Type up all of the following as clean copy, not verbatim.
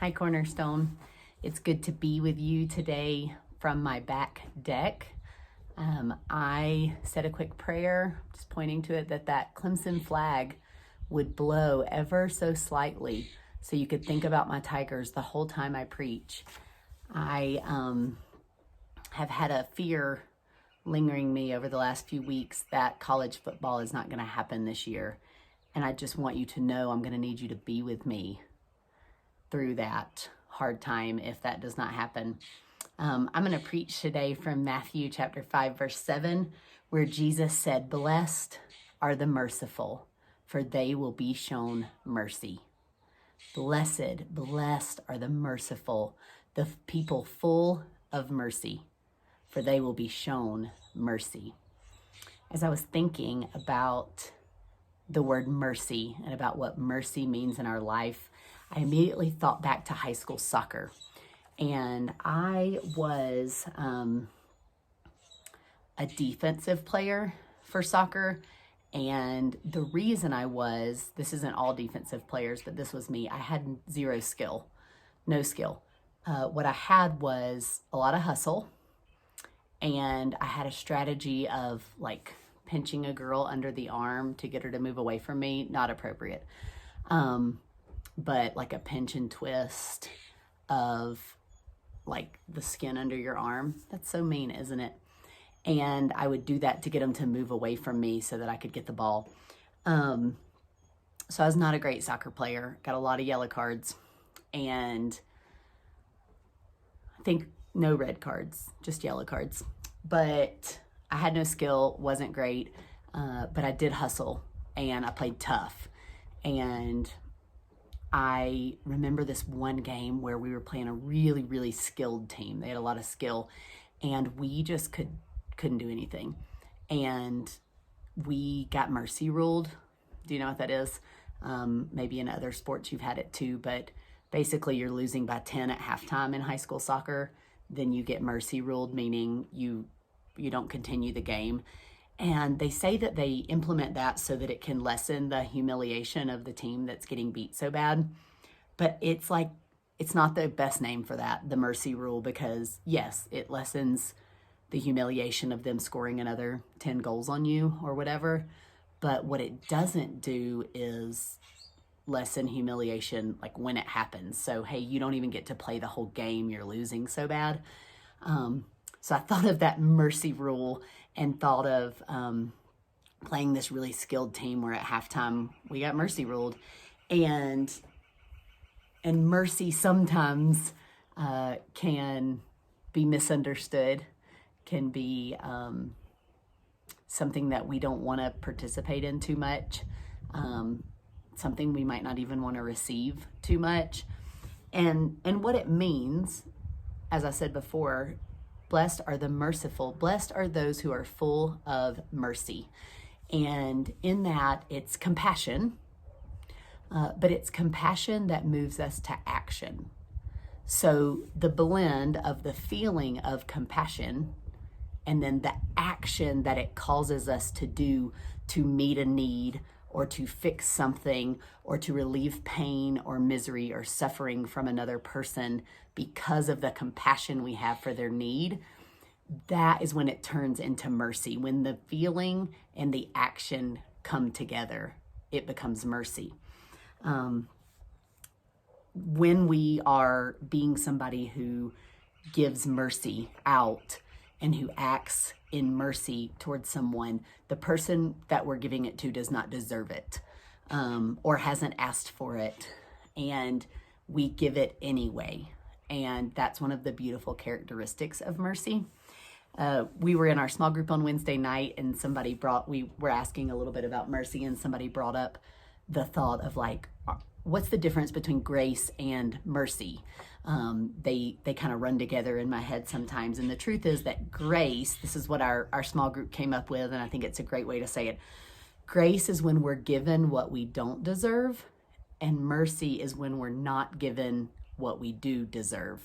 Hi, Cornerstone. It's good to be with you today from my back deck. I said a quick prayer, just pointing to it, that Clemson flag would blow ever so slightly so you could think about my Tigers the whole time I preach. I have had a fear lingering me over the last few weeks that college football is not going to happen this year. And I just want you to know I'm going to need you to be with me through that hard time if that does not happen. I'm going to preach today from Matthew chapter 5, verse 7, where Jesus said, "Blessed are the merciful, for they will be shown mercy." Blessed are the merciful, the people full of mercy, for they will be shown mercy. As I was thinking about the word mercy and about what mercy means in our life, I immediately thought back to high school soccer. And I was a defensive player for soccer. And the reason this isn't all defensive players, but this was me. I had no skill. What I had was a lot of hustle. And I had a strategy of like pinching a girl under the arm to get her to move away from me. Not appropriate. But like a pinch and twist of like the skin under your arm. That's so mean, isn't it? And I would do that to get them to move away from me so that I could get the ball. So I was not a great soccer player. Got a lot of yellow cards. And I think no red cards, just yellow cards. But I had no skill, wasn't great. But I did hustle and I played tough. And I remember this one game where we were playing a really, really skilled team. They had a lot of skill and we just couldn't do anything. And we got mercy ruled. Do you know what that is? Maybe in other sports you've had it too, but basically you're losing by 10 at halftime in high school soccer. Then you get mercy ruled, meaning you don't continue the game. And they say that they implement that so that it can lessen the humiliation of the team that's getting beat so bad. But it's not the best name for that, the mercy rule, because yes, it lessens the humiliation of them scoring another 10 goals on you or whatever. But what it doesn't do is lessen humiliation like when it happens. So, hey, you don't even get to play the whole game. You're losing so bad. So I thought of that mercy rule and thought of playing this really skilled team where at halftime we got mercy ruled. And mercy sometimes can be misunderstood, can be something that we don't want to participate in too much, something we might not even want to receive too much. And what it means, as I said before, blessed are the merciful. Blessed are those who are full of mercy. And in that, it's compassion, but it's compassion that moves us to action. So the blend of the feeling of compassion and then the action that it causes us to do to meet a need or to fix something or to relieve pain or misery or suffering from another person because of the compassion we have for their need, that is when it turns into mercy. When the feeling and the action come together, it becomes mercy. When we are being somebody who gives mercy out and who acts in mercy towards someone, the person that we're giving it to does not deserve it, or hasn't asked for it, and we give it anyway. And that's one of the beautiful characteristics of mercy. We were in our small group on Wednesday night and we were asking a little bit about mercy, and somebody brought up the thought of like, what's the difference between grace and mercy? They kind of run together in my head sometimes. And the truth is that grace, this is what our small group came up with, and I think it's a great way to say it. Grace is when we're given what we don't deserve, and mercy is when we're not given what we do deserve.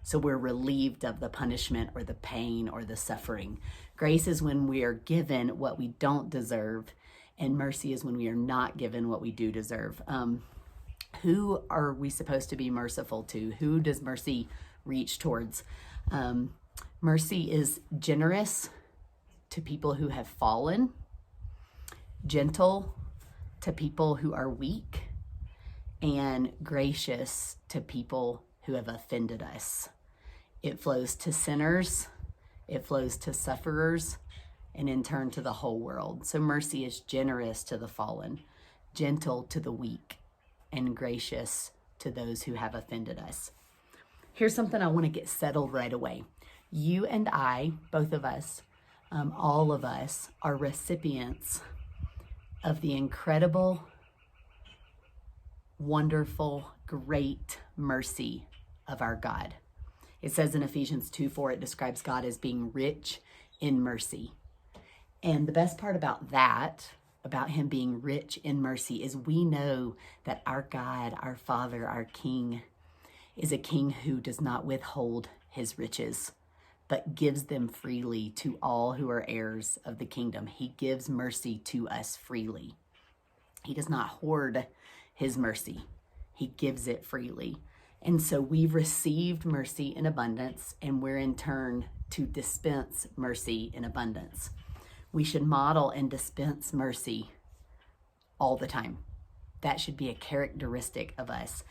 So we're relieved of the punishment or the pain or the suffering. Grace is when we are given what we don't deserve, and mercy is when we are not given what we do deserve. Who are we supposed to be merciful to? Who does mercy reach towards? Mercy is generous to people who have fallen, gentle to people who are weak, and gracious to people who have offended us. It flows to sinners, it flows to sufferers, and in turn to the whole world. So mercy is generous to the fallen, gentle to the weak, and gracious to those who have offended us. Here's something I want to get settled right away. You and I, both of us, all of us, are recipients of the incredible, wonderful, great mercy of our God. It says in Ephesians 2:4, it describes God as being rich in mercy. And the best part about that, about him being rich in mercy, is we know that our God, our Father, our King, is a King who does not withhold his riches, but gives them freely to all who are heirs of the kingdom. He gives mercy to us freely. He does not hoard his mercy. He gives it freely. And so we've received mercy in abundance, and we're in turn to dispense mercy in abundance. We should model and dispense mercy all the time. That should be a characteristic of us.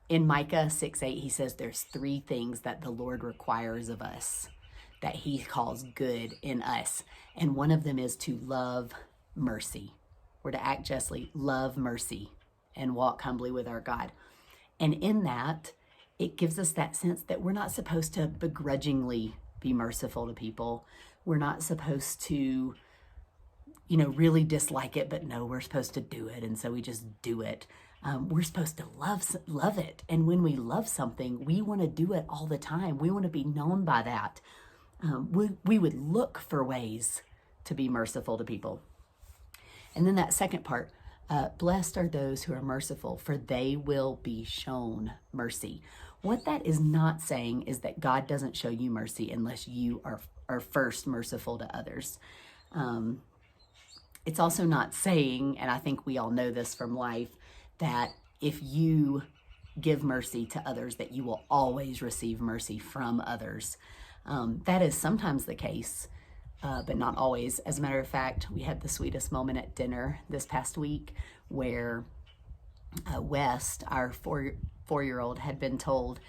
In Micah 6:8, he says there's 3 things that the Lord requires of us that he calls good in us. And one of them is to love mercy. We're to act justly, love mercy, and walk humbly with our God. And in that, it gives us that sense that we're not supposed to begrudgingly be merciful to people. We're not supposed to, really dislike it, but no, we're supposed to do it. And so we just do it. We're supposed to love it. And when we love something, we want to do it all the time. We want to be known by that. We would look for ways to be merciful to people. And then that second part, blessed are those who are merciful, for they will be shown mercy. What that is not saying is that God doesn't show you mercy unless you are first merciful to others. It's also not saying, and I think we all know this from life, that if you give mercy to others, that you will always receive mercy from others. That is sometimes the case, but not always. As a matter of fact, we had the sweetest moment at dinner this past week where West, our four-year-old, had been told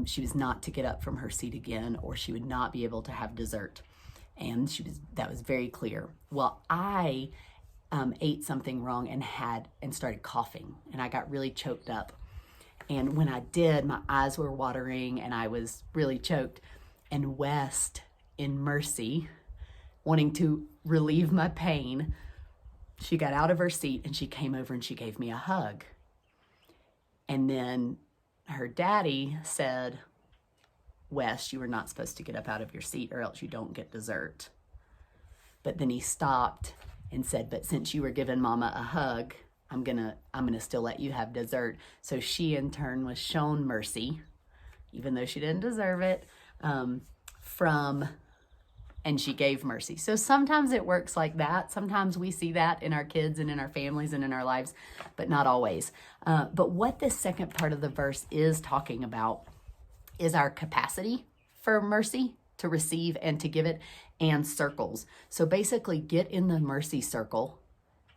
she was not to get up from her seat again, or she would not be able to have dessert. And that was very clear. Well, I ate something wrong and started coughing, and I got really choked up. And when I did, my eyes were watering and I was really choked. And West, in mercy, wanting to relieve my pain, she got out of her seat and she came over and she gave me a hug. And then her daddy said, West, you were not supposed to get up out of your seat or else you don't get dessert. But then he stopped and said, but since you were giving Mama a hug, I'm gonna still let you have dessert. So she in turn was shown mercy, even though she didn't deserve it, and she gave mercy. So sometimes it works like that. Sometimes we see that in our kids and in our families and in our lives, but not always. But what this second part of the verse is talking about is our capacity for mercy, to receive and to give it, and circles. So basically get in the mercy circle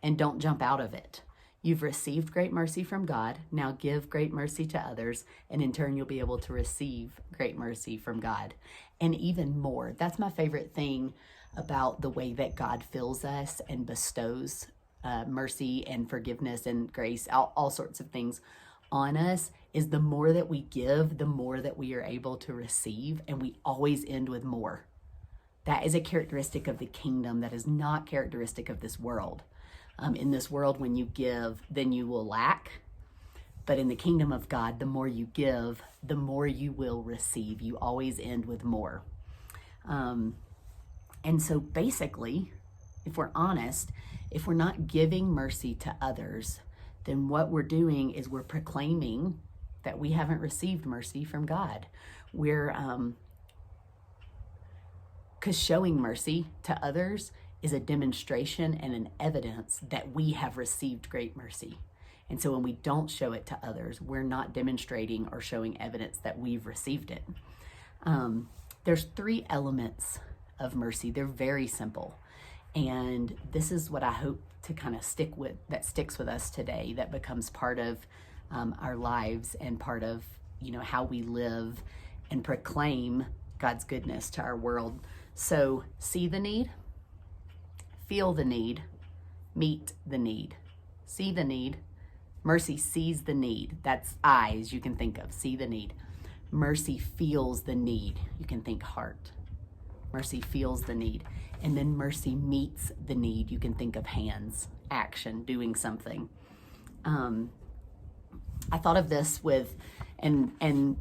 and don't jump out of it. You've received great mercy from God. Now give great mercy to others, and in turn you'll be able to receive great mercy from God. And even more. That's my favorite thing about the way that God fills us and bestows mercy and forgiveness and grace, all sorts of things on us, is the more that we give, the more that we are able to receive, and we always end with more. That is a characteristic of the kingdom that is not characteristic of this world. In this world, when you give, then you will lack. But in the kingdom of God, the more you give, the more you will receive. You always end with more. And so basically, if we're honest, if we're not giving mercy to others, then what we're doing is we're proclaiming that we haven't received mercy from God. Because showing mercy to others is a demonstration and an evidence that we have received great mercy. And so when we don't show it to others, we're not demonstrating or showing evidence that we've received it. There's 3 elements of mercy. They're very simple. And this is what I hope to kind of that sticks with us today, that becomes part of our lives and part of, how we live and proclaim God's goodness to our world. So see the need, feel the need, meet the need. See the need. Mercy sees the need. That's eyes you can think of. See the need. Mercy feels the need. You can think heart. Mercy feels the need. And then mercy meets the need. You can think of hands, action, doing something. I thought of this and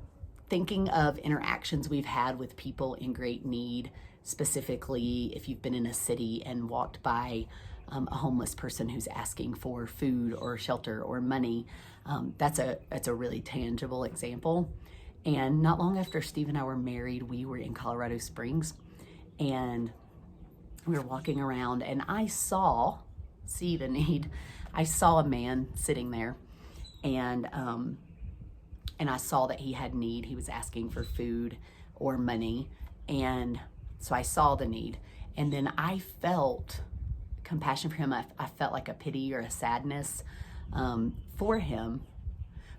thinking of interactions we've had with people in great need, specifically if you've been in a city and walked by a homeless person who's asking for food or shelter or money. That's a really tangible example. And not long after Steve and I were married, we were in Colorado Springs, and we were walking around, and I saw the need. I saw a man sitting there, and I saw that he had need. He was asking for food or money, and so I saw the need, and then I felt compassion for him. I felt like a pity or a sadness for him,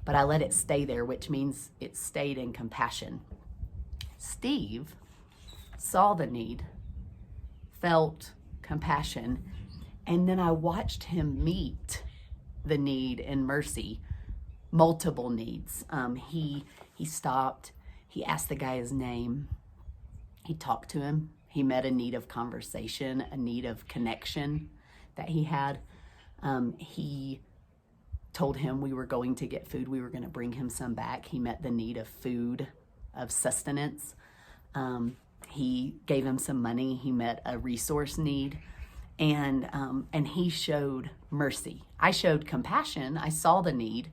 but I let it stay there, which means it stayed in compassion. Steve saw the need, felt compassion, and then I watched him meet the need in mercy, multiple needs. He stopped, he asked the guy his name, he talked to him, he met a need of conversation, a need of connection that he had. He told him we were going to get food, we were going to bring him some back. He met the need of food, of sustenance. He gave him some money. He met a resource need, and he showed mercy. I showed compassion. I saw the need.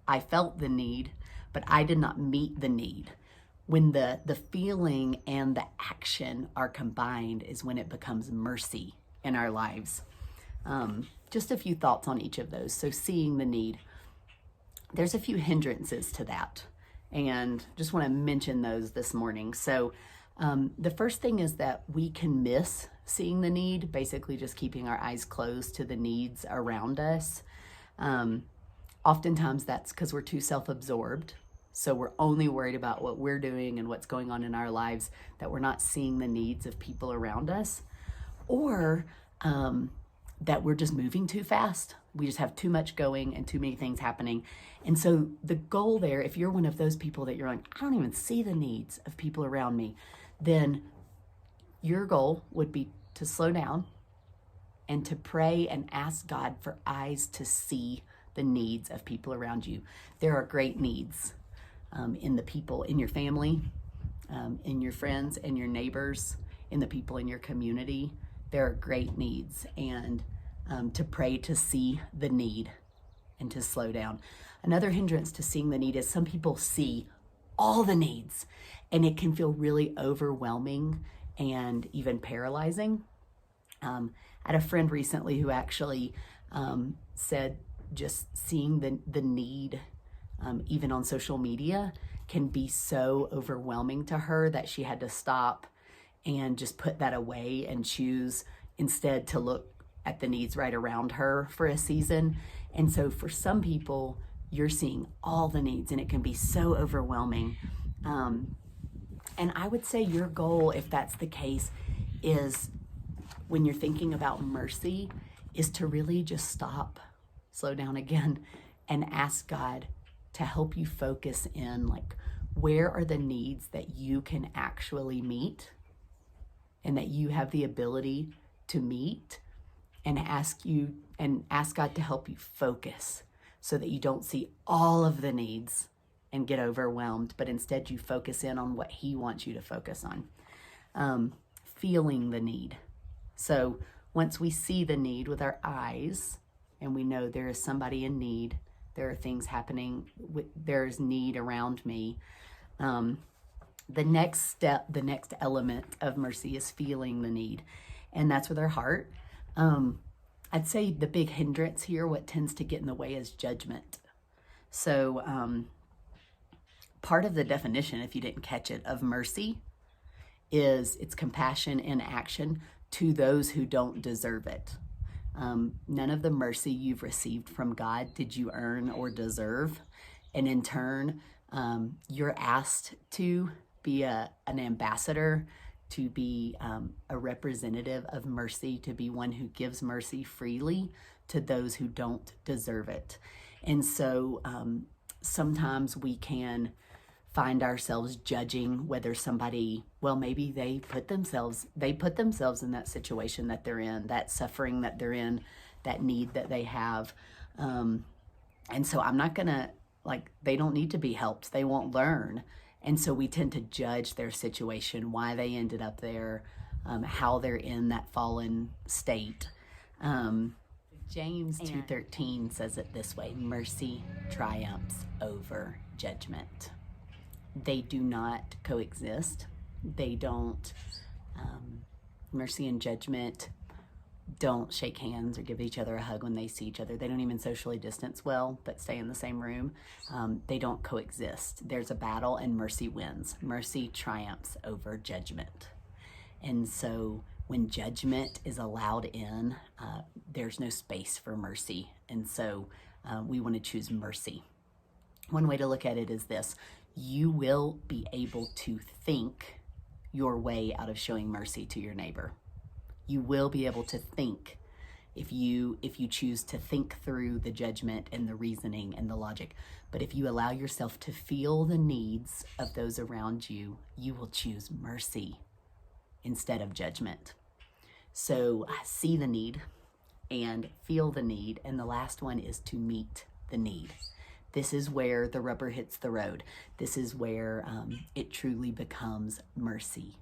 I felt the need, but I did not meet the need. When the feeling and the action are combined is when it becomes mercy in our lives. Just a few thoughts on each of those. So seeing the need. There's a few hindrances to that, and just want to mention those this morning. So the first thing is that we can miss seeing the need, basically just keeping our eyes closed to the needs around us. Oftentimes that's because we're too self-absorbed. So we're only worried about what we're doing and what's going on in our lives, that we're not seeing the needs of people around us, or that we're just moving too fast. We just have too much going and too many things happening. And so the goal there, if you're one of those people that you're like, I don't even see the needs of people around me, then your goal would be to slow down and to pray and ask God for eyes to see the needs of people around you. There are great needs in the people in your family, in your friends and your neighbors, in the people in your community. There are great needs, and to pray to see the need and to slow down. Another hindrance to seeing the need is some people see all the needs, and it can feel really overwhelming and even paralyzing. I had a friend recently who actually said just seeing the need, even on social media, can be so overwhelming to her that she had to stop and just put that away and choose instead to look at the needs right around her for a season. And so for some people, you're seeing all the needs and it can be so overwhelming. And I would say your goal, if that's the case, is when you're thinking about mercy, is to really just stop, slow down again, and ask God to help you focus in, like, where are the needs that you can actually meet and that you have the ability to meet, and ask God to help you focus so that you don't see all of the needs and get overwhelmed, but instead you focus in on what He wants you to focus on. Feeling the need. So once we see the need with our eyes and we know there is somebody in need, there are things happening, there's need around me, the next step, the next element of mercy is feeling the need. And that's with our heart. I'd say the big hindrance here, what tends to get in the way, is judgment. So part of the definition, if you didn't catch it, of mercy is it's compassion in action to those who don't deserve it. None of the mercy you've received from God did you earn or deserve. And in turn, you're asked to be an ambassador, to be a representative of mercy, to be one who gives mercy freely to those who don't deserve it. And so sometimes we can find ourselves judging whether somebody, well, maybe they put themselves in that situation that they're in, that suffering that they're in, that need that they have. And so I'm not gonna, they don't need to be helped. They won't learn. And so we tend to judge their situation, why they ended up there, how they're in that fallen state. James 2:13 says it this way: mercy triumphs over judgment. They do not coexist. They don't, mercy and judgment don't shake hands or give each other a hug when they see each other. They don't even socially distance well, but stay in the same room. They don't coexist. There's a battle and mercy wins. Mercy triumphs over judgment. And so when judgment is allowed in, there's no space for mercy. And so we want to choose mercy. One way to look at it is this: you will be able to think your way out of showing mercy to your neighbor. You will be able to think if you choose to think through the judgment and the reasoning and the logic. But if you allow yourself to feel the needs of those around you, you will choose mercy instead of judgment. So see the need and feel the need. And the last one is to meet the need. This is where the rubber hits the road. This is where it truly becomes mercy.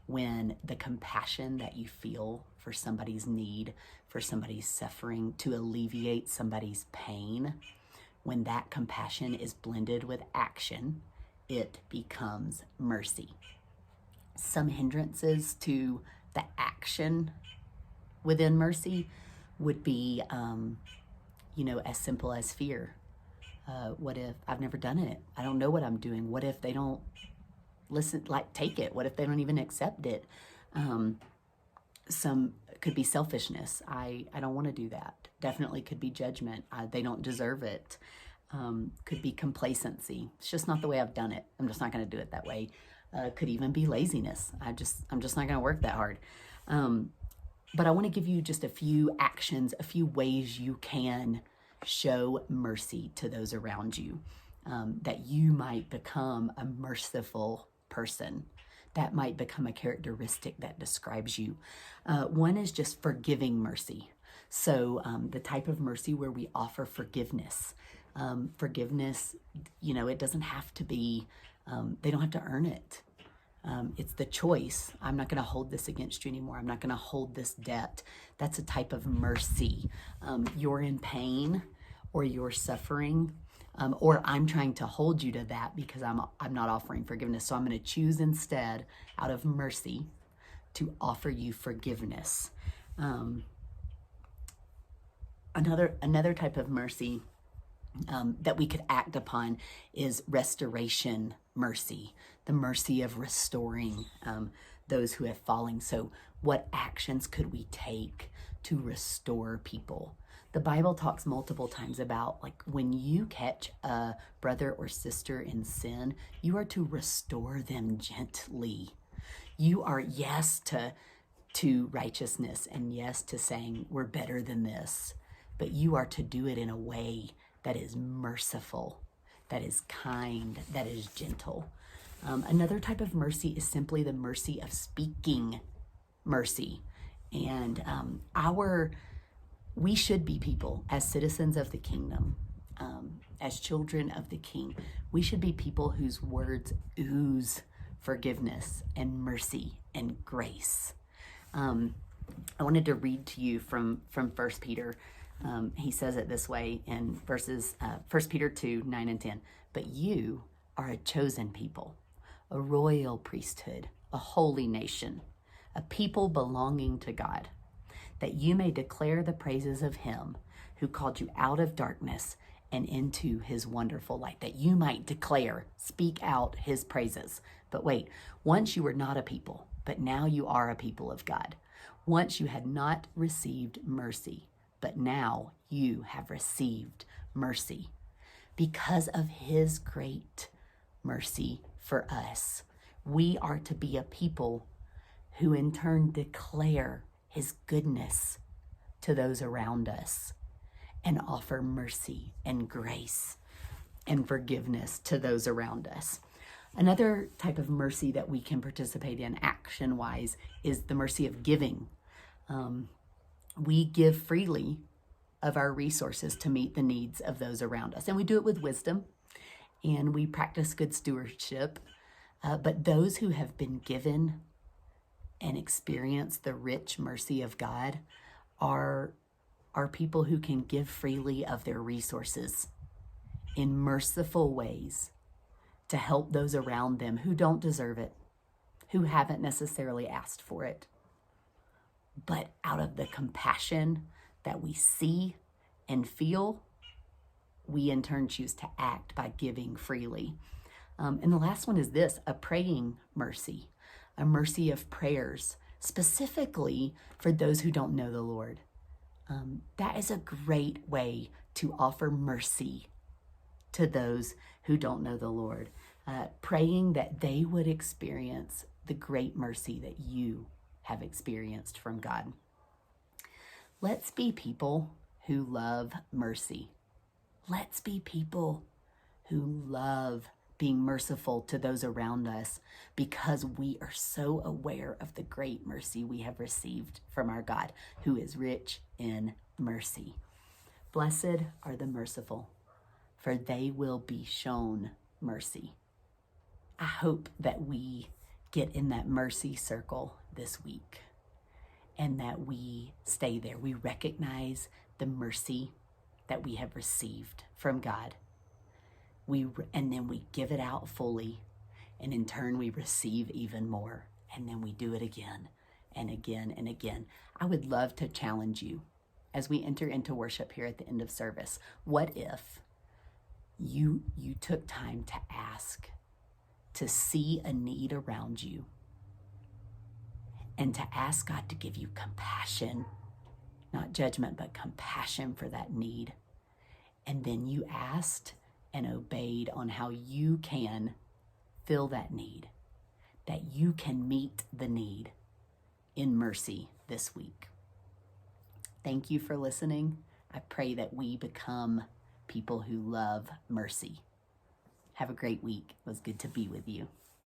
When the compassion that you feel for somebody's need, for somebody's suffering, to alleviate somebody's pain, when that compassion is blended with action, it becomes mercy. Some hindrances to the action within mercy would be, as simple as fear. What if I've never done it? I don't know what I'm doing. What if they don't listen, take it? What if they don't even accept it? Some could be selfishness. I don't want to do that. Definitely could be judgment. They don't deserve it. Could be complacency. It's just not the way I've done it. I'm just not going to do it that way. Could even be laziness. I'm just not going to work that hard. But I want to give you just a few actions, a few ways you can show mercy to those around you, that you might become a merciful person. That might become a characteristic that describes you. One is just forgiving mercy. So the type of mercy where we offer forgiveness. Forgiveness, it doesn't have to be, they don't have to earn it. It's the choice. I'm not going to hold this against you anymore. I'm not going to hold this debt. That's a type of mercy. You're in pain or you're suffering, or I'm trying to hold you to that because I'm not offering forgiveness. So I'm going to choose instead, out of mercy, to offer you forgiveness. Another type of mercy that we could act upon is restoration mercy, the mercy of restoring those who have fallen. So what actions could we take to restore people? The Bible talks multiple times about, when you catch a brother or sister in sin, you are to restore them gently. You are, yes, to righteousness, and yes to saying we're better than this, but you are to do it in a way that is merciful, that is kind, that is gentle. Another type of mercy is simply the mercy of speaking mercy. And we should be people, as citizens of the kingdom, as children of the King, we should be people whose words ooze forgiveness and mercy and grace. I wanted to read to you from 1 Peter. He says it this way in verses 1 Peter 2, 9 and 10. But you are a chosen people, a royal priesthood, a holy nation, a people belonging to God, that you may declare the praises of him who called you out of darkness and into his wonderful light, that you might declare, speak out his praises. But wait, once you were not a people, but now you are a people of God. Once you had not received mercy, but now you have received mercy. Because of his great mercy for us, we are to be a people who in turn declare his goodness to those around us and offer mercy and grace and forgiveness to those around us. Another type of mercy that we can participate in action-wise is the mercy of giving. We give freely of our resources to meet the needs of those around us. And we do it with wisdom, and we practice good stewardship. But those who have been given and experience the rich mercy of God are people who can give freely of their resources in merciful ways to help those around them who don't deserve it, who haven't necessarily asked for it. But out of the compassion that we see and feel, we in turn choose to act by giving freely. And the last one is this, a praying mercy, a mercy of prayers, specifically for those who don't know the Lord. That is a great way to offer mercy to those who don't know the Lord, praying that they would experience the great mercy that you have experienced from God. Let's be people who love mercy. Let's be people who love being merciful to those around us because we are so aware of the great mercy we have received from our God, who is rich in mercy. Blessed are the merciful, for they will be shown mercy. I hope that we get in that mercy circle this week and that we stay there. We recognize the mercy that we have received from God. And then we give it out fully, and in turn we receive even more, and then we do it again and again and again. I would love to challenge you as we enter into worship here at the end of service. What if you took time to ask, to see a need around you, and to ask God to give you compassion, not judgment, but compassion for that need. And then you asked and obeyed on how you can fill that need, that you can meet the need in mercy this week. Thank you for listening. I pray that we become people who love mercy. Have a great week. It was good to be with you.